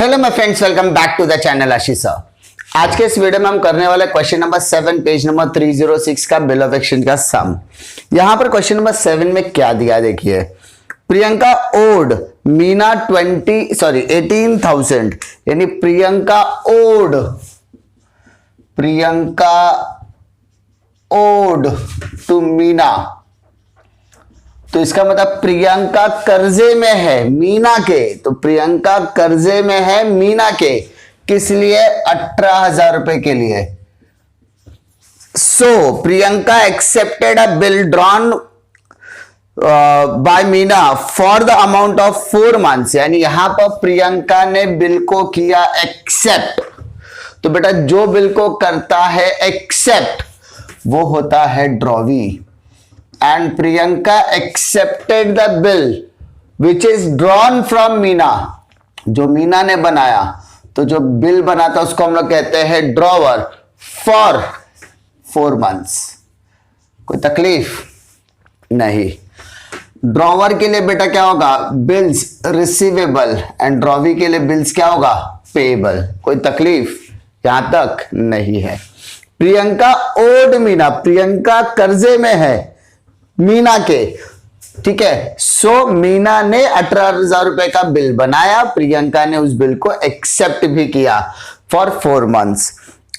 Hello my friends, welcome back to the channel Ashish sir. आज के इस वीडियो में हम करने वाले क्वेश्चन नंबर 7 पेज नंबर 306 का बिल ऑफ एक्सचेंज का सम। यहां पर क्वेश्चन नंबर 7 में क्या दिया देखिए, प्रियंका ओड मीना 18,000, यानी प्रियंका ओड टू मीना। तो इसका मतलब प्रियंका कर्जे में है मीना के, तो प्रियंका कर्जे में है मीना के, किस लिए? 18,000 रुपए के लिए। So Priyanka accepted a bill drawn by Meena for the amount of 4 months, यानी यहां पर प्रियंका ने बिल को किया एक्सेप्ट। तो बेटा जो बिल को करता है एक्सेप्ट वो होता है drawee. And Priyanka accepted the bill which is drawn from Meena, जो मीना ने बनाया। तो जो बिल बनाता उसको हम लोग कहते हैं ड्रॉवर फॉर 4 months। कोई तकलीफ नहीं। ड्रॉवर के लिए बेटा क्या होगा? बिल्स रिसीवेबल, एंड ड्रॉवी के लिए बिल्स क्या होगा? पेएबल। कोई तकलीफ यहां तक नहीं है। प्रियंका ओड मीना, प्रियंका कर्जे में है मीना के, ठीक है। सो मीना ने 18,000 रुपए का बिल बनाया, प्रियंका ने उस बिल को एक्सेप्ट भी किया फॉर 4 months।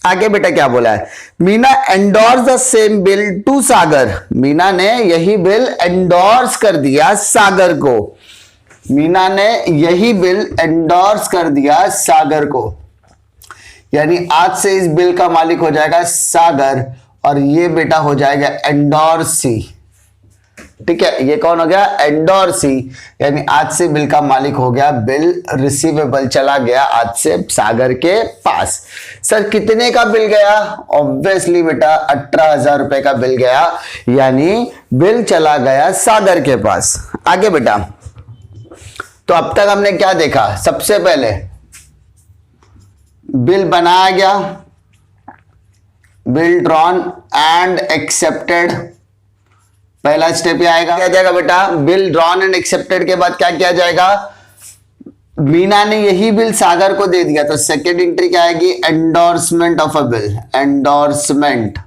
आगे बेटा क्या बोला है? Meena endorse the same bill to Sagar, Meena ने यही बिल एंडोर्स कर दिया सागर को, मीना ने यही बिल एंडोर्स कर दिया सागर को, यानी आज से इस बिल का मालिक हो जाएगा सागर, और ये बेटा हो जाएगा एंडोर्सी, ठीक है। ये कौन हो गया? एंडोर्सी, यानी आज से बिल का मालिक हो गया, बिल रिसीवेबल चला गया आज से सागर के पास। सर कितने का बिल गया? ऑब्वियसली बेटा 18,000 रुपए का बिल गया, यानी बिल चला गया सागर के पास। आगे बेटा, तो अब तक हमने क्या देखा? सबसे पहले बिल बनाया गया, बिल ड्रॉन एंड एक्सेप्टेड, पहला स्टेप ये आएगा। क्या जाएगा बेटा? बिल ड्रॉन एंड एक्सेप्टेड के बाद क्या किया जाएगा? मीना ने यही बिल सागर को दे दिया, तो सेकेंड एंट्री क्या आएगी? Endorsement of a bill, endorsement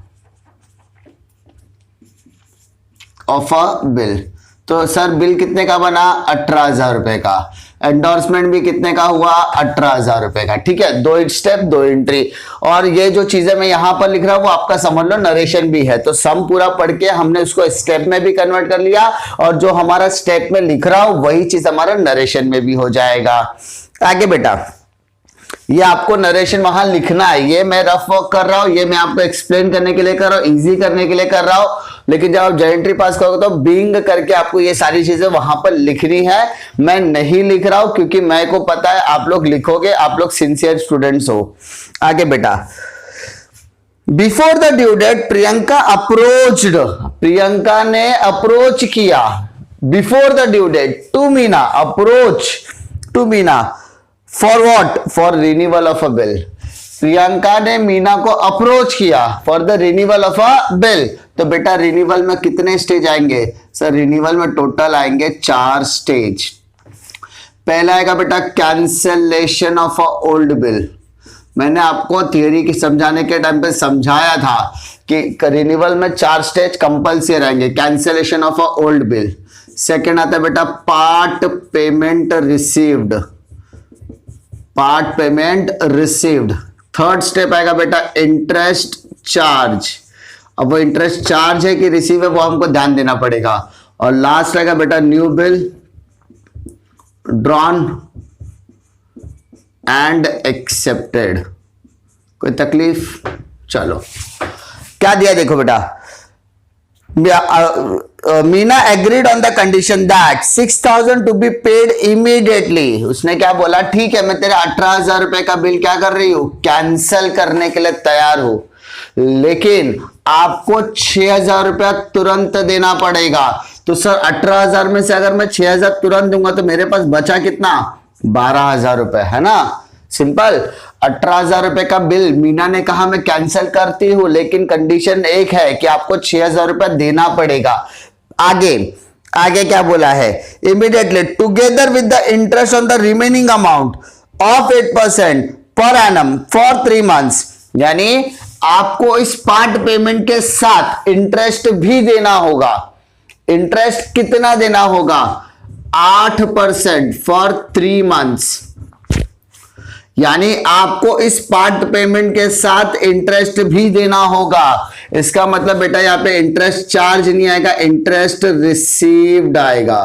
of a bill. तो सर बिल कितने का बना? 18,000 रुपए का। एंडोर्समेंट भी कितने का हुआ? 18,000 रुपए का, ठीक है। 2 स्टेप 2 एंट्री। और ये जो चीजें मैं यहां पर लिख रहा हूं वो आपका समझ लो नरेशन भी है, तो सम पूरा पढ़ के हमने उसको स्टेप में भी कन्वर्ट कर लिया, और जो हमारा स्टेप में लिख रहा हूं वही चीज हमारा नरेशन में भी हो जाएगा। आगे बेटा, ये आपको नरेशन वहां लिखना है, ये मैं रफ वर्क कर रहा हूं, ये मैं आपको एक्सप्लेन करने के लिए कर रहा हूं, इजी करने के लिए कर रहा हूं, लेकिन जब आप जेएंट्री पास करोगे तो बीइंग करके आपको ये सारी चीजें वहां पर लिखनी है। मैं नहीं लिख रहा हूं क्योंकि मैं को पता है आप लोग लिखोगे, आप लोग सिंसियर स्टूडेंट्स हो। आगे बेटा, before the due date Priyanka approached, Priyanka ने अप्रोच किया before the due date to Meena, approach to Meena for what? For renewal of a bill. Priyanka ने मीना को अप्रोच किया for the renewal of a bill. तो बेटा रिन्यूअल में कितने स्टेज आएंगे? सर रिन्यूअल में टोटल आएंगे 4 स्टेज। पहला आएगा बेटा cancellation of a old bill. मैंने आपको थियरी की समझाने के टाइम पे समझाया था कि रिन्यूअल में 4 स्टेज कंपल्सरी रहेंगे। Cancellation of a old bill. Second आता है बेटा part payment received, part payment received. Third step आएगा बेटा इंटरेस्ट चार्ज। अब वो इंटरेस्ट चार्ज है कि रिसीव है वो हमको ध्यान देना पड़ेगा। और लास्ट आएगा बेटा new bill drawn and accepted. कोई तकलीफ? चलो क्या दिया देखो बेटा, Meena agreed on the condition that 6,000 to be paid immediately. उसने क्या बोला? ठीक है मैं तेरे 18,000 रुपए का बिल क्या कर रही हूं? कैंसल करने के लिए तैयार हूं, लेकिन आपको 6,000 रुपया तुरंत देना पड़ेगा। तो सर 18,000 में से अगर मैं 6,000 तुरंत दूंगा तो मेरे पास बचा कितना? 12,000 रुपए, है ना। सिंपल। 18,000 रुपए का बिल मीना ने कहा मैं कैंसिल करती हूं, लेकिन कंडीशन एक है कि आपको 6,000 रुपया देना पड़ेगा। आगे आगे क्या बोला है? Immediately together with the interest on the remaining amount, of 8% per annum for 3 months, यानी आपको इस पार्ट पेमेंट के साथ इंटरेस्ट भी देना होगा। इंटरेस्ट कितना देना होगा? 8% फॉर 3 मंथ्स, यानी आपको इस पार्ट पेमेंट के साथ इंटरेस्ट भी देना होगा। इसका मतलब बेटा यहां पे इंटरेस्ट चार्ज नहीं आएगा, इंटरेस्ट रिसीव्ड आएगा।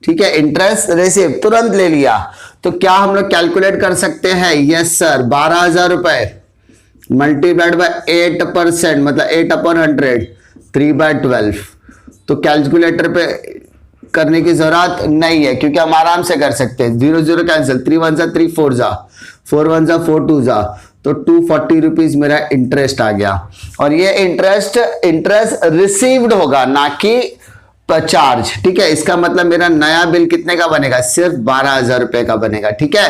ठीक है, इंटरेस्ट रिसीव तुरंत ले लिया। तो क्या हम लोग कैलकुलेट कर सकते हैं? यस सर, 12,000 रुपए मल्टीप्लाइड बाय 8% मतलब 8/100, 3/12। तो कैलकुलेटर पे करने की जरूरत नहीं है क्योंकि हम आराम से कर सकते हैं। 0 0 कैंसिल, 3 1 जा 3 4 जा 4 1 जा 4 2 जा, तो 240 रुपीज मेरा इंटरेस्ट आ गया। और ये इंटरेस्ट रिसीव्ड होगा, ना कि चार्ज। ठीक है, इसका मतलब मेरा नया बिल कितने का बनेगा? सिर्फ 12,000 रुपए का बनेगा। ठीक है,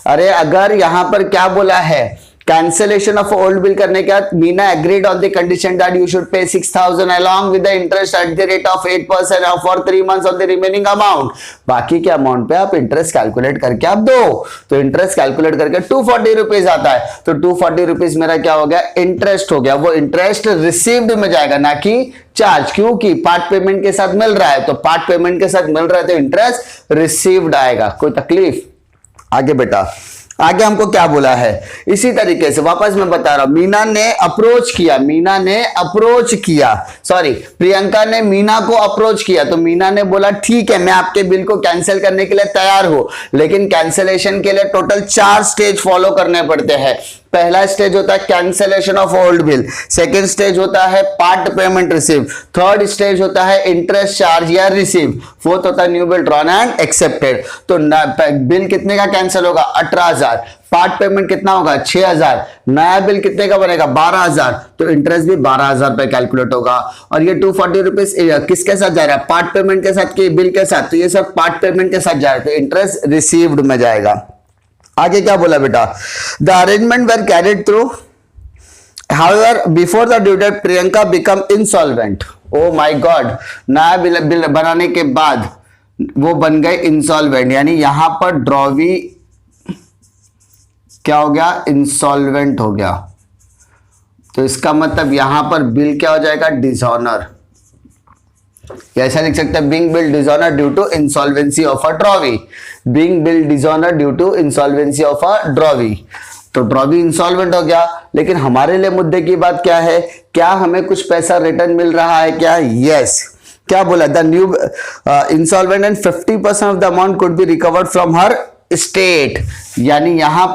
अरे अगर यहां पर क्या बोला है, कैंसिलेशन ऑफ ओल्ड बिल करने के बाद Meena agreed on the condition that you should pay 6,000 along with the interest at the rate of 8% for 3 months of the remaining amount। बाकी के अमाउंट पे आप इंटरेस्ट कैलकुलेट करके आप दो, तो इंटरेस्ट कैलकुलेट करके 240 रुपीज आता है। तो 240 रुपीज मेरा क्या हो गया? इंटरेस्ट हो गया। वो इंटरेस्ट रिसीव्ड में जाएगा, ना कि चार्ज, क्योंकि पार्ट पेमेंट के साथ मिल रहा है। तो पार्ट पेमेंट के साथ मिल रहा है तो इंटरेस्ट रिसीव्ड आएगा। कोई तकलीफ? आगे बेटा, आगे हमको क्या बोला है? इसी तरीके से वापस मैं बता रहा हूं, मीना ने अप्रोच किया, सॉरी प्रियंका ने मीना को अप्रोच किया। तो मीना ने बोला ठीक है, मैं आपके बिल को कैंसिल करने के लिए तैयार हूं, लेकिन कैंसिलेशन के लिए टोटल 4 स्टेज फॉलो करने पड़ते हैं। पहला स्टेज होता है cancellation of old bill, second stage होता है part payment receive, third stage होता है इंटरेस्ट चार्ज या रिसीव, फोर्थ होता है new bill drawn and accepted. तो बिल कितने का कैंसिल होगा? 18,000। पार्ट पेमेंट कितना होगा? 6,000। नया बिल कितने का बनेगा? 12,000। तो इंटरेस्ट भी 12,000 पे कैलकुलेट होगा। और ये 240 रुपीज किसके साथ जा रहा है? पार्ट पेमेंट के साथ कि बिल के साथ? तो ये सब पार्ट पेमेंट के साथ जा रहा है, तो इंटरेस्ट रिसीव्ड में जाएगा। आगे क्या बोला बेटा? The arrangement were carried through, however before the due date Priyanka become insolvent. Oh my god, नया बिल बनाने के बाद वो बन गए इंसॉल्वेंट, यानी यहां पर ड्रॉवी क्या हो गया? इंसॉल्वेंट हो गया। तो इसका मतलब यहां पर बिल क्या हो जाएगा? डिसऑनर। ऐसा लिख सकते हैं, being bill dishonour due to insolvency of a drawee. Being bill dishonour due to insolvency of a drawee. तो ड्रॉवी इंसॉल्वेंट हो गया, लेकिन हमारे लिए मुद्दे की बात क्या है? क्या हमें कुछ पैसा रिटर्न मिल रहा है क्या? यस। क्या बोला? The new insolvent and 50% of the amount could be recovered from her state. यानी यहां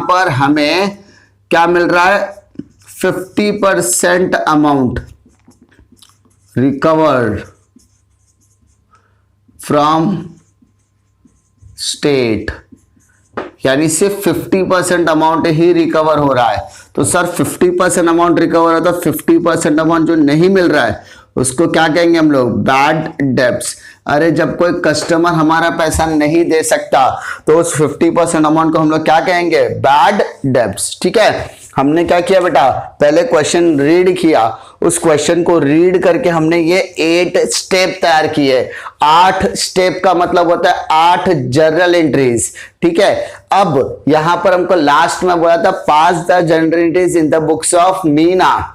पर हमें क्या मिल रहा है? 50% अमाउंट रिकवर्ड फ्रॉम स्टेट, यानी सिर्फ 50% अमाउंट ही रिकवर हो रहा है। तो सर 50% अमाउंट रिकवर होता है, 50% अमाउंट जो नहीं मिल रहा है उसको क्या कहेंगे हम लोग? Bad debts. अरे जब कोई कस्टमर हमारा पैसा नहीं दे सकता तो उस 50% अमाउंट को हम लोग क्या कहेंगे? Bad debts. ठीक है, हमने क्या किया बेटा? पहले क्वेश्चन रीड किया, उस क्वेश्चन को रीड करके हमने ये 8 स्टेप तैयार किए। 8 स्टेप का मतलब होता है 8 जर्नल एंट्रीज। ठीक है, अब यहां पर हमको लास्ट में बोला था pass the journal entries in the books of Meena.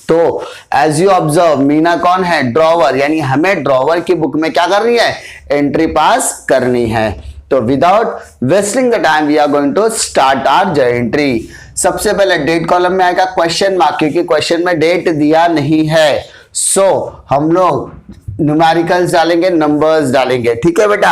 तो एज यू ऑब्जर्व, मीना कौन है? ड्रॉवर, यानी हमें ड्रॉवर की बुक में क्या करनी है? एंट्री पास करनी है। तो without wasting the time we are going to start our journal entry. सबसे पहले डेट कॉलम में आएगा क्वेश्चन मार्क, क्योंकि क्वेश्चन में डेट दिया नहीं है। सो हम लोग न्यूमेरिकल्स डालेंगे, नंबर्स डालेंगे। ठीक है बेटा,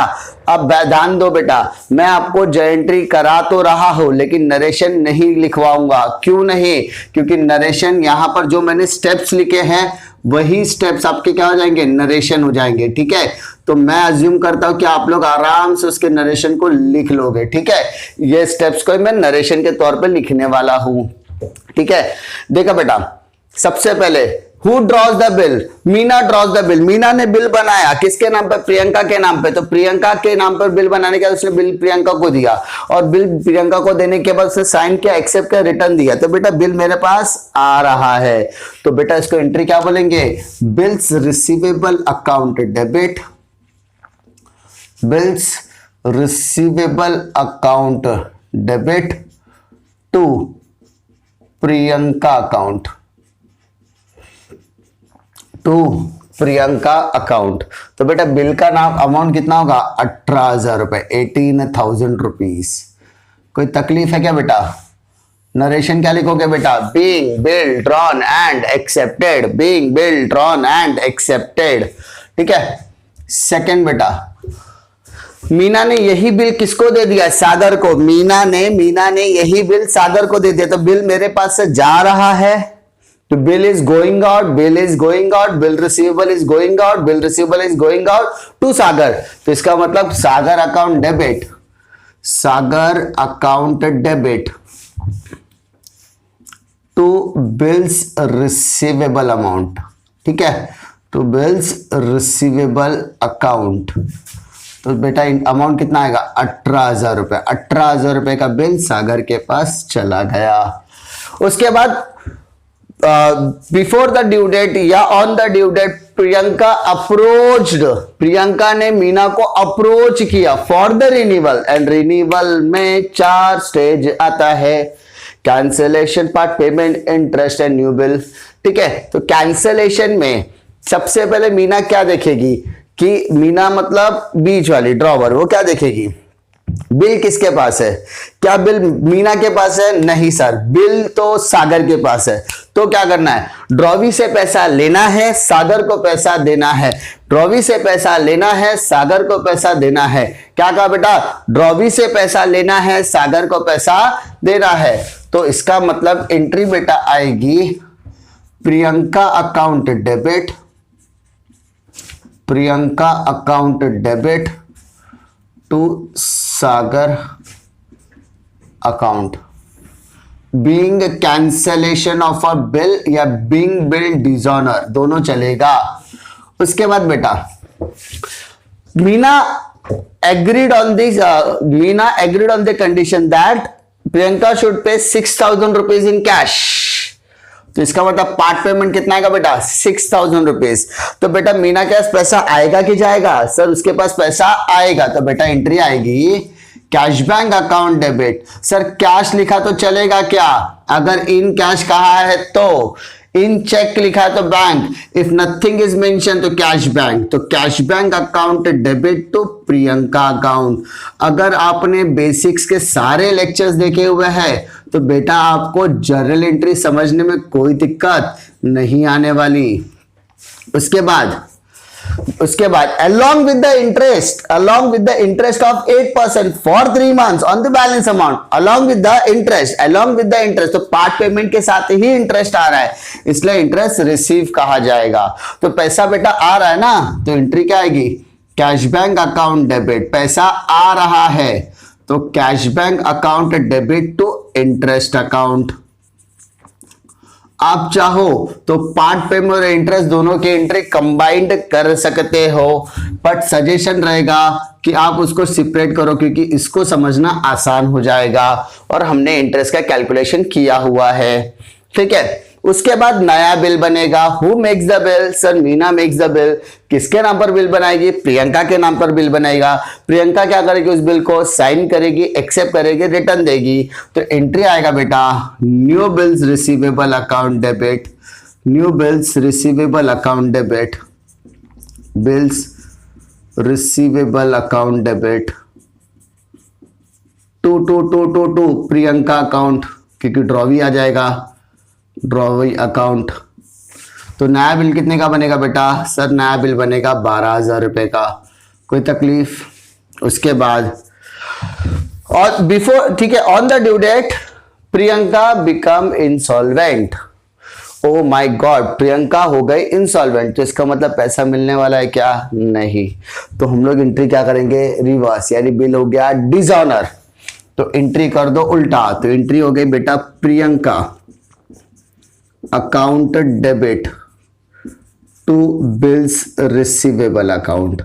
अब ध्यान दो बेटा, मैं आपको जर्नल एंट्री करा तो रहा हूं लेकिन नरेशन नहीं लिखवाऊंगा। क्यों नहीं? क्योंकि नरेशन यहां पर जो मैंने स्टेप्स लिखे हैं वही स्टेप्स आपके क्या हो जाएंगे? नरेशन हो जाएंगे। ठीक है, तो मैं अज्यूम करता हूं कि आप लोग आराम से उसके नरेशन को लिख लोगे। ठीक है, ये स्टेप्स को मैं नरेशन के तौर पे लिखने वाला हूं। ठीक है, देखा बेटा, सबसे पहले who draws the bill? Meena drawers the bill. Meena ने बिल बनाया किसके नाम पे? प्रियंका के नाम पे। तो प्रियंका के नाम पर बिल बनाने के बाद उसने बिल प्रियंका को दिया, और बिल प्रियंका को देने के बाद उसने साइन किया, एक्सेप्ट किया, रिटर्न दिया। तो बेटा बिल मेरे पास आ रहा है। तो बेटा इसको एंट्री क्या बोलेंगे? Bills receivable account debit. Bills receivable account debit to Priyanka account, to Priyanka account. तो बेटा बिल का नाम अमाउंट कितना होगा? 18,000 रुपए, 18,000 रुपीज। कोई तकलीफ है क्या बेटा? नरेशन क्या लिखोगे बेटा? Being bill drawn and accepted, being bill drawn and accepted. ठीक है। सेकंड बेटा, मीना ने यही बिल किसको दे दिया? सागर को। मीना ने यही बिल सागर को दे दिया, तो बिल मेरे पास से जा रहा है, तो bill is going out, bill is going out, bill receivable is going out, bill receivable is going out to Sagar. तो इसका मतलब Sagar account debit, Sagar account debit to bills receivable amount. ठीक है, टू बिल्स रिसीवेबल अकाउंट। तो बेटा amount कितना आएगा? 18,000 रुपए। 18,000 रुपए का बिल सागर के पास चला गया। उसके बाद बिफोर द ड्यू डेट या on the due date Priyanka approached, Priyanka ने मीना को अप्रोच किया for the renewal, and renewal में 4 स्टेज आता है, cancellation part, payment, interest and new bill. ठीक है, तो कैंसिलेशन में सबसे पहले मीना क्या देखेगी कि मीना मतलब बीच वाली ड्रॉवर, वो क्या देखेगी? बिल किसके पास है? क्या बिल मीना के पास है? नहीं सर, बिल तो सागर के पास है। तो क्या करना है? ड्रॉवी से पैसा लेना है, सागर को पैसा देना है। ड्रॉवी से पैसा लेना है, सागर को पैसा देना है। क्या कहा बेटा? ड्रॉवी से पैसा लेना है, सागर को पैसा देना है। तो इसका मतलब एंट्री बेटा आएगी Priyanka account debit, Priyanka account debit to Sagar account, being cancellation of a bill या बीइंग बिल डिसऑनर, दोनों चलेगा। उसके बाद बेटा Meena agreed on this, Meena agreed on the condition that Priyanka should pay 6,000 rupees in cash. तो इसका मतलब पार्ट पेमेंट कितना आएगा बेटा? 6,000 रुपीज। तो बेटा मीना के पास पैसा आएगा कि जाएगा? सर उसके पास पैसा आएगा, तो बेटा एंट्री आएगी cash bank account debit. Sir cash लिखा तो चलेगा क्या? अगर इन कैश कहा है तो, इन चेक लिखा है तो bank, if nothing is mention तो कैश बैंक। तो cash bank account debit to Priyanka account. अगर आपने बेसिक्स के सारे लेक्चर्स देखे हुए हैं तो बेटा आपको जर्नल एंट्री समझने में कोई दिक्कत नहीं आने वाली। उसके बाद along with the interest of 8% for 3 months on the balance amount, along with the interest, तो पार्ट पेमेंट के साथ ही इंटरेस्ट आ रहा है, इसलिए इंटरेस्ट रिसीव कहा जाएगा। तो पैसा बेटा आ रहा है ना, तो एंट्री क्या आएगी? कैश बैंक अकाउंट डेबिट, पैसा आ रहा है तो cash bank account debit to interest account. आप चाहो तो पार्ट पेमेंट और इंटरेस्ट दोनों के एंट्री कंबाइंड कर सकते हो, बट सजेशन रहेगा कि आप उसको सेपरेट करो, क्योंकि इसको समझना आसान हो जाएगा और हमने इंटरेस्ट का कैलकुलेशन किया हुआ है। ठीक है, उसके बाद नया बिल बनेगा। Who makes the bill? Sir Meena makes the bill. किसके नाम पर बिल बनाएगी? प्रियंका के नाम पर बिल बनाएगा। प्रियंका क्या करेगी? उस बिल को साइन करेगी, एक्सेप्ट करेगी, रिटर्न देगी। तो एंट्री आएगा बेटा new bills receivable account debit, new bills receivable account debit, bills receivable account debit to Priyanka account, क्योंकि ड्रॉवी आ जाएगा, ड्रॉवी अकाउंट। तो नया बिल कितने का बनेगा बेटा? सर नया बिल बनेगा 12,000 रुपए का। कोई तकलीफ? उसके बाद और बिफोर, ठीक है, on the due date Priyanka become insolvent. Oh my God, Priyanka हो गई इंसॉल्वेंट। तो इसका मतलब पैसा मिलने वाला है क्या? नहीं। तो हम लोग एंट्री क्या करेंगे? रिवर्स, यानी बिल हो गया डिसऑनर, तो एंट्री कर दो उल्टा। तो एंट्री हो गई बेटा Priyanka account debit to bills receivable account,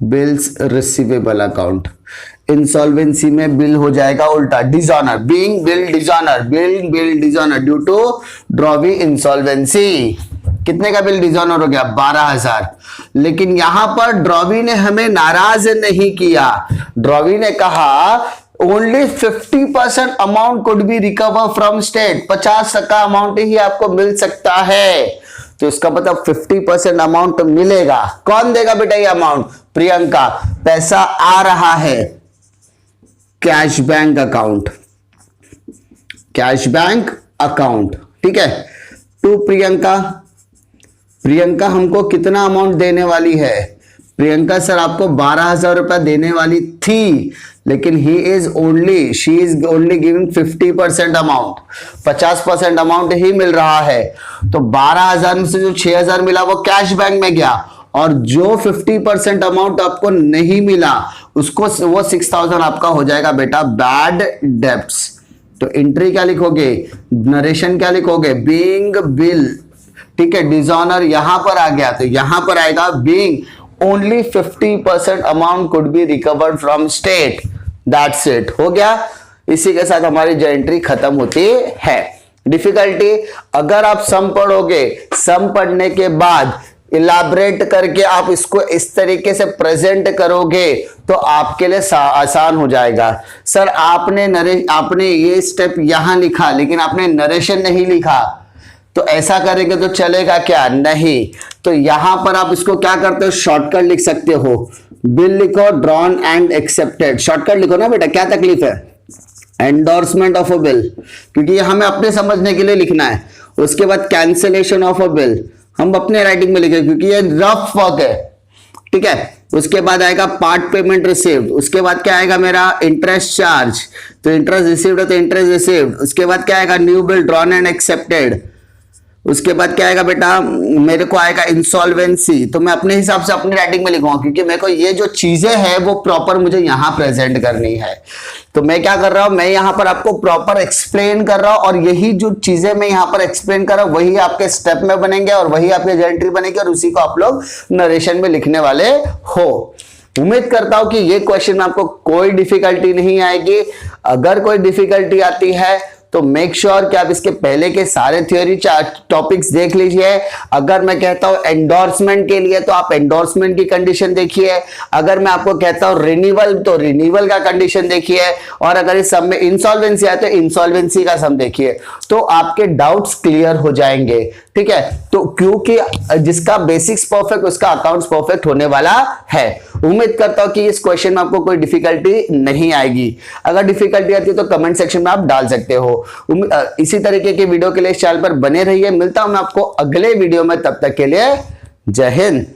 bills receivable account. Insolvency में बिल हो जाएगा उल्टा, dishonour, being bill dishonour, being bill dishonour due to drawee insolvency. कितने का बिल डिसऑनर हो गया? 12,000। लेकिन यहां पर ड्रॉवी ने हमें नाराज नहीं किया। ड्रॉवी ने कहा only 50% amount could be recover from state, 50% amount ही आपको मिल सकता है। तो इसका मतलब 50% अमाउंट मिलेगा। कौन देगा बेटा ये अमाउंट? प्रियंका। पैसा आ रहा है cash bank account, cash bank account, ठीक है। टू प्रियंका, प्रियंका हमको कितना अमाउंट देने वाली है? प्रियंका सर आपको 12,000 रुपया देने वाली थी, लेकिन she is only giving 50% amount, 50% amount ही मिल रहा है। तो 12,000 में से जो 6,000 मिला वो कैश बैंक में गया, और जो 50% अमाउंट आपको नहीं मिला उसको वो 6,000 आपका हो जाएगा बेटा बैड डेब्ट्स। तो एंट्री क्या लिखोगे? नरेशन क्या लिखोगे? बीइंग बिल, ठीक है। डिसऑनर यहां पर आ गया, तो यहां पर आएगा being only 50% amount could be recovered from state. That's it, हो गया। इसी के साथ हमारी जो एंट्री खत्म होती है। डिफिकल्टी, अगर आप सम पढ़ोगे, सम पढ़ने के बाद इलाबरेट करके आप इसको इस तरीके से प्रेजेंट करोगे तो आपके लिए आसान हो जाएगा। सर आपने ये स्टेप यहां लिखा लेकिन आपने नरेशन नहीं लिखा, तो ऐसा करेंगे तो चलेगा क्या? नहीं। तो यहां पर आप इसको क्या करते हो? शॉर्टकट लिख सकते हो। बिल लिखो, ड्रॉन एंड एक्सेप्टेड, शॉर्टकट लिखो ना बेटा, क्या तकलीफ है? एंडोर्समेंट ऑफ अ बिल, क्योंकि ये हमें अपने समझने के लिए लिखना है। उसके बाद कैंसिलेशन ऑफ अ बिल हम अपने राइटिंग में लिखेंगे क्योंकि ये रफ वर्क है, ठीक है। उसके बाद आएगा पार्ट पेमेंट रिसीव्ड, उसके बाद क्या आएगा मेरा? इंटरेस्ट चार्ज, तो इंटरेस्ट रिसीव्ड है तो इंटरेस्ट रिसीव्ड। उसके बाद क्या आएगा? New bill drawn and accepted. उसके बाद क्या आएगा बेटा? मेरे को आएगा इंसॉल्वेंसी। तो मैं अपने हिसाब से अपनी राइटिंग में लिखूंगा क्योंकि मेरे को ये जो चीजें हैं वो प्रॉपर मुझे यहां प्रेजेंट करनी है। तो मैं क्या कर रहा हूं? मैं यहां पर आपको प्रॉपर एक्सप्लेन कर रहा हूं, और यही जो चीजें मैं यहां पर एक्सप्लेन कर रहा हूं वही आपके स्टेप में बनेंगे और वही आपके एंट्री बनेगी, और उसी को आप लोग नरेशन में लिखने वाले हो। उम्मीद करता हूं कि ये क्वेश्चन में आपको कोई डिफिकल्टी नहीं आएगी। अगर कोई डिफिकल्टी आती है तो मेक श्योर कि आप इसके पहले के सारे थ्योरी टॉपिक्स देख लीजिए। अगर मैं कहता हूं एंडोर्समेंट के लिए तो आप एंडोर्समेंट की कंडीशन देखिए। अगर मैं आपको कहता हूं रिन्यूअल तो रिन्यूअल का कंडीशन देखिए। और अगर इस सब में इंसॉल्वेंसी आए तो इंसॉल्वेंसी का सम देखिए, तो आपके डाउट्स क्लियर हो जाएंगे, ठीक है। तो क्योंकि जिसका बेसिक्स परफेक्ट उसका अकाउंट्स परफेक्ट होने वाला है। उम्मीद करता हूं कि इस क्वेश्चन में आपको कोई डिफिकल्टी नहीं आएगी। अगर डिफिकल्टी आती है तो कमेंट सेक्शन में आप डाल सकते हो। इसी तरीके के वीडियो के लिए इस चैनल पर बने रहिए। मिलता हूं मैं आपको अगले वीडियो में, तब तक के लिए जय हिंद।